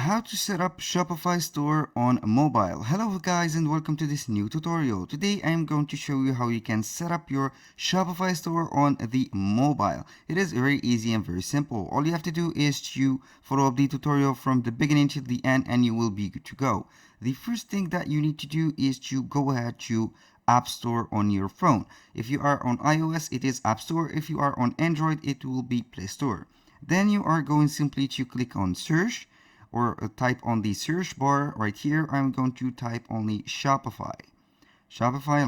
How to set up Shopify store on mobile. Hello guys and welcome to this new tutorial. Today I am going to show you how you can set up your Shopify store on the mobile. It is very easy and very simple. All you have to do is to follow up the tutorial from the beginning to the end and you will be good to go. The first thing that you need to do is to go ahead to App Store on your phone. If you are on iOS, it is App Store. If you are on Android, it will be Play Store. Then you are going simply to click on search or type on the search bar right here. I'm going to type only Shopify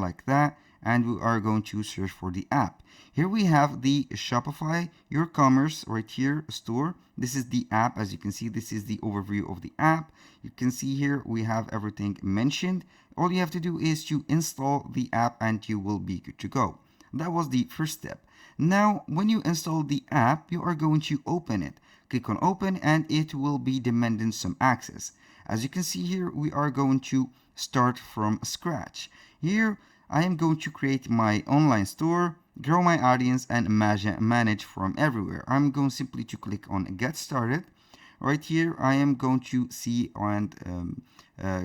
like that, and we are going to search for the app. Here we have the Shopify Your Commerce right here store. This is the app. As you can see, this is the overview of the app. You can see here we have everything mentioned. All you have to do is to install the app and you will be good to go. That was the first step. Now when you install the app, you are going to open it. Click on open and it will be demanding some access. As you can see here, we are going to start from scratch. Here I am going to create my online store, grow my audience, and manage from everywhere. I'm going simply to click on get started. Right here I am going to see and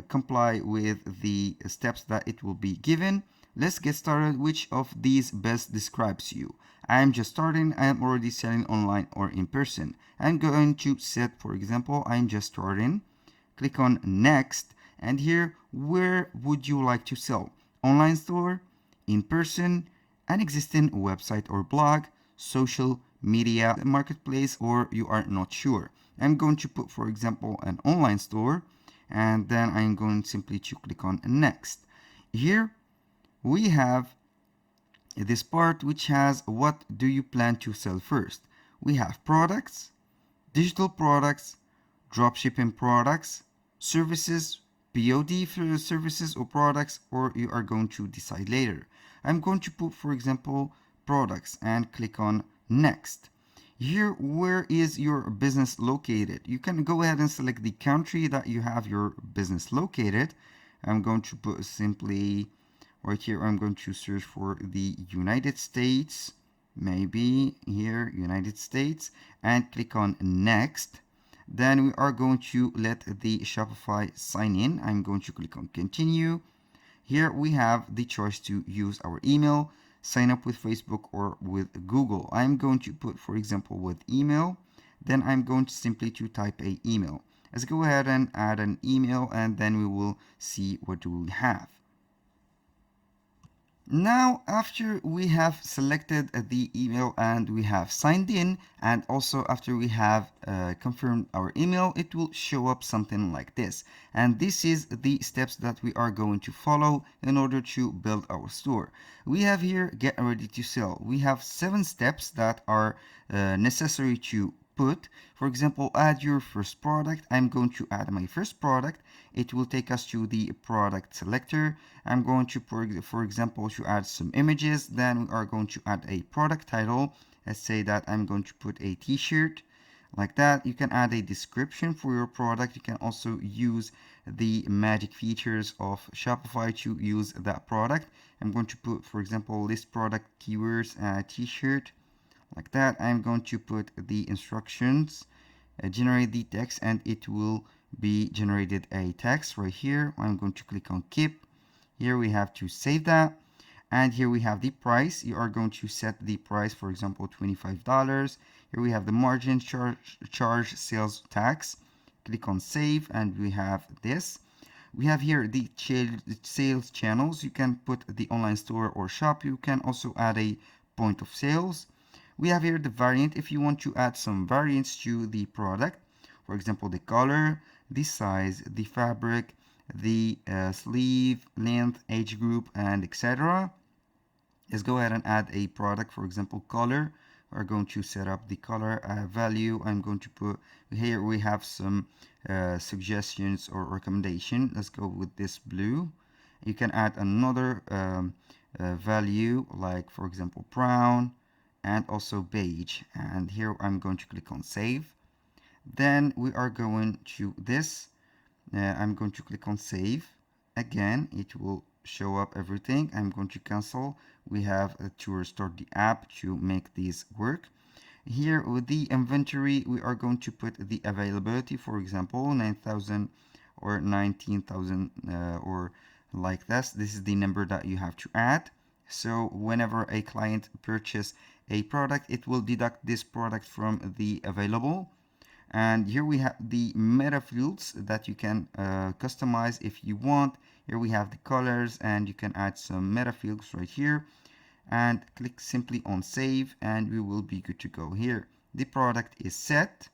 comply with the steps that it will be given. Let's get started. Which of these best describes you? I am just starting. I am already selling online or in person. I'm going to set, for example, I'm just starting. Click on next, and here, where would you like to sell? Online store, in person, an existing website or blog, social media marketplace, or you are not sure. I'm going to put, for example, an online store, and then I'm going simply to click on next. Here we have this part which has what do you plan to sell first. We have products, digital products, dropshipping products, services, POD for services or products, or you are going to decide later. I'm going to put, for example, products and click on next. Here, where is your business located? You can go ahead and select the country that you have your business located. I'm going to put simply right here, I'm going to search for the United States, maybe here, United States, and click on next. Then we are going to let the Shopify sign in. I'm going to click on continue. Here we have the choice to use our email, sign up with Facebook or with Google. I'm going to put, for example, with email. Then I'm going to simply to type a email. Let's go ahead and add an email and then we will see what do we have. Now, after we have selected the email and we have signed in, and also after we have confirmed our email, it will show up something like this. And this is the steps that we are going to follow in order to build our store. We have here get ready to sell. We have 7 steps that are necessary to put. For example, add your first product. I'm going to add my first product. It will take us to the product selector. I'm going to, for example, to add some images. Then we are going to add a product title. Let's say that I'm going to put a t-shirt like that. You can add a description for your product. You can also use the magic features of Shopify to use that product. I'm going to put, for example, list product keywords t-shirt like that. I'm going to put the instructions, generate the text, and it will be generated a text right here. I'm going to click on keep. Here we have to save that, and here we have the price. You are going to set the price, for example, $25. Here we have the margin, charge sales tax. Click on save, and we have this. We have here the sales channels. You can put the online store or shop. You can also add a point of sales. We have here the variant if you want to add some variants to the product. For example, the color, the size, the fabric, the sleeve length, age group, and etc. Let's go ahead and add a product. For example, color. We're going to set up the color value. I'm going to put here, we have some suggestions or recommendation. Let's go with this blue. You can add another value, like for example brown, and also beige. And here I'm going to click on save. Then we are going to this. I'm going to click on save. Again, it will show up everything. I'm going to cancel. We have to restore the app to make this work. Here with the inventory, we are going to put the availability, for example, 9,000 or 19,000 or like this. This is the number that you have to add. So whenever a client purchase a product, it will deduct this product from the available. And here we have the meta fields that you can customize if you want. Here we have the colors, and you can add some meta fields right here, and click simply on save, and we will be good to go. Here the product is set.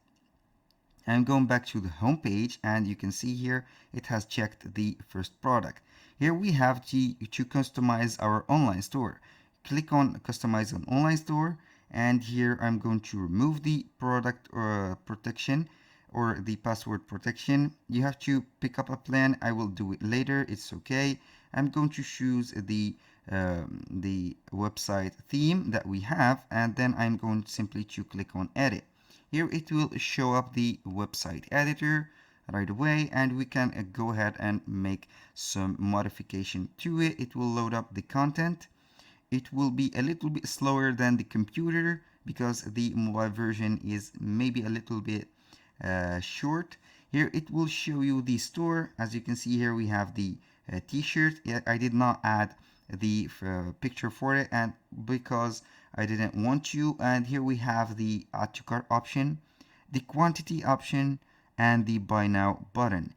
I'm going back to the home page, and you can see here it has checked the first product. Here we have to customize our online store. Click on customize an online store, and here I'm going to remove the product protection or the password protection. You have to pick up a plan. I will do it later, it's okay. I'm going to choose the website theme that we have, and then I'm going simply to click on edit. Here it will show up the website editor right away, and we can go ahead and make some modification to it. It will load up the content. It will be a little bit slower than the computer because the mobile version is maybe a little bit short. Here it will show you the store. As you can see here, we have the t-shirt. I did not add the picture for it, and because I didn't want to. And here we have the add to cart option, the quantity option, and the buy now button.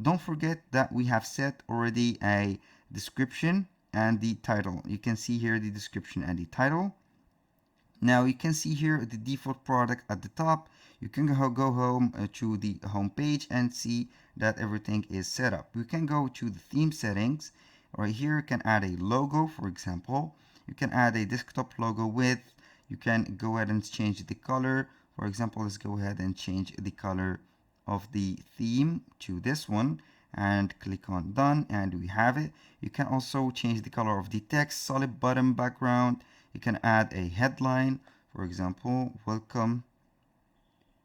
Don't forget that we have set already a description and the title. You can see here the description and the title. Now you can see here the default product at the top. You can go home to the home page and see that everything is set up. You can go to the theme settings. Right here you can add a logo, for example. You can add a desktop logo width. You can go ahead and change the color. For example, let's go ahead and change the color of the theme to this one and click on done, and we have it. You can also change the color of the text, solid bottom background. You can add a headline, for example, welcome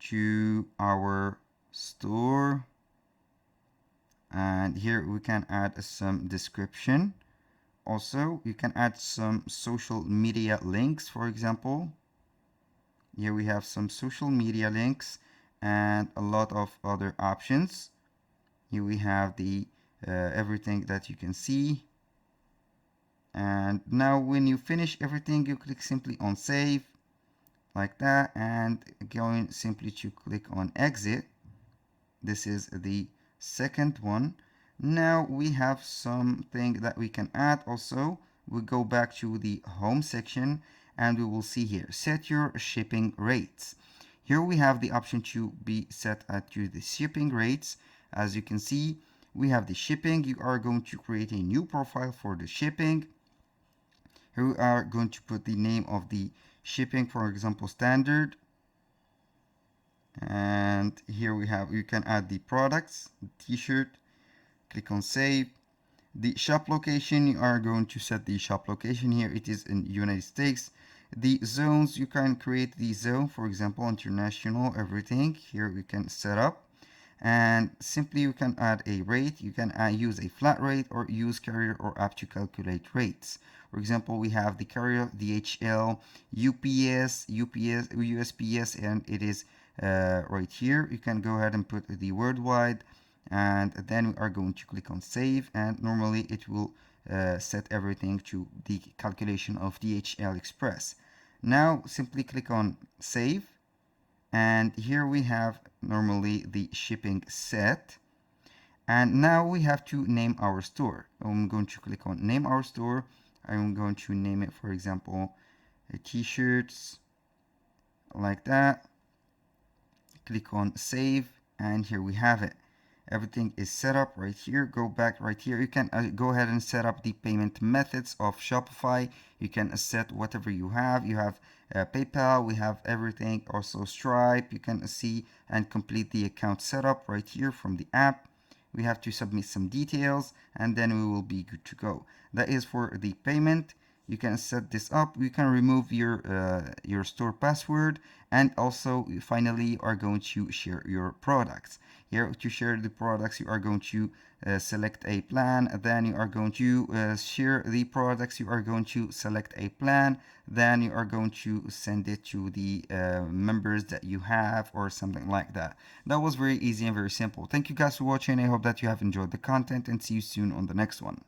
to our store, and here we can add some description. Also, you can add some social media links, for example. Here we have some social media links and a lot of other options. Here we have the everything that you can see. And now when you finish everything, you click simply on save like that, and going simply to click on exit. This is the second one. Now we have something that we can add also. We go back to the home section, and we will see here, set your shipping rates. Here we have the option to be set to the shipping rates. As you can see, we have the shipping. You are going to create a new profile for the shipping. Here we are going to put the name of the shipping, for example, standard. And here we have, you can add the products, t-shirt, click on save. The shop location, you are going to set the shop location here. It is in United States. The zones, you can create the zone, for example, international, everything. Here we can set up. And simply you can add a rate. You can use a flat rate or use carrier or app to calculate rates. For example, we have the carrier, DHL, UPS, USPS, and it is right here. You can go ahead and put the worldwide, and then we are going to click on save, and normally it will set everything to the calculation of DHL Express. Now simply click on save, and here we have normally the shipping set. And now we have to name our store. I'm going to click on name our store. I'm going to name it, for example, t-shirts, like that. Click on save, and here we have it. Everything is set up right here. Go back right here. You can go ahead and set up the payment methods of Shopify. You can set whatever you have. You have PayPal, we have everything. Also Stripe. You can see and complete the account setup right here from the app. We have to submit some details, and then we will be good to go. That is for the payment. you can set this up. You can remove your store password, and also finally you are going to share your products. Here to share the products, you are going to select a plan, then you are going to share the products, you are going to select a plan, then you are going to send it to the members that you have or something like that. That was very easy and very simple. Thank you guys for watching. I hope that you have enjoyed the content, and see you soon on the next one.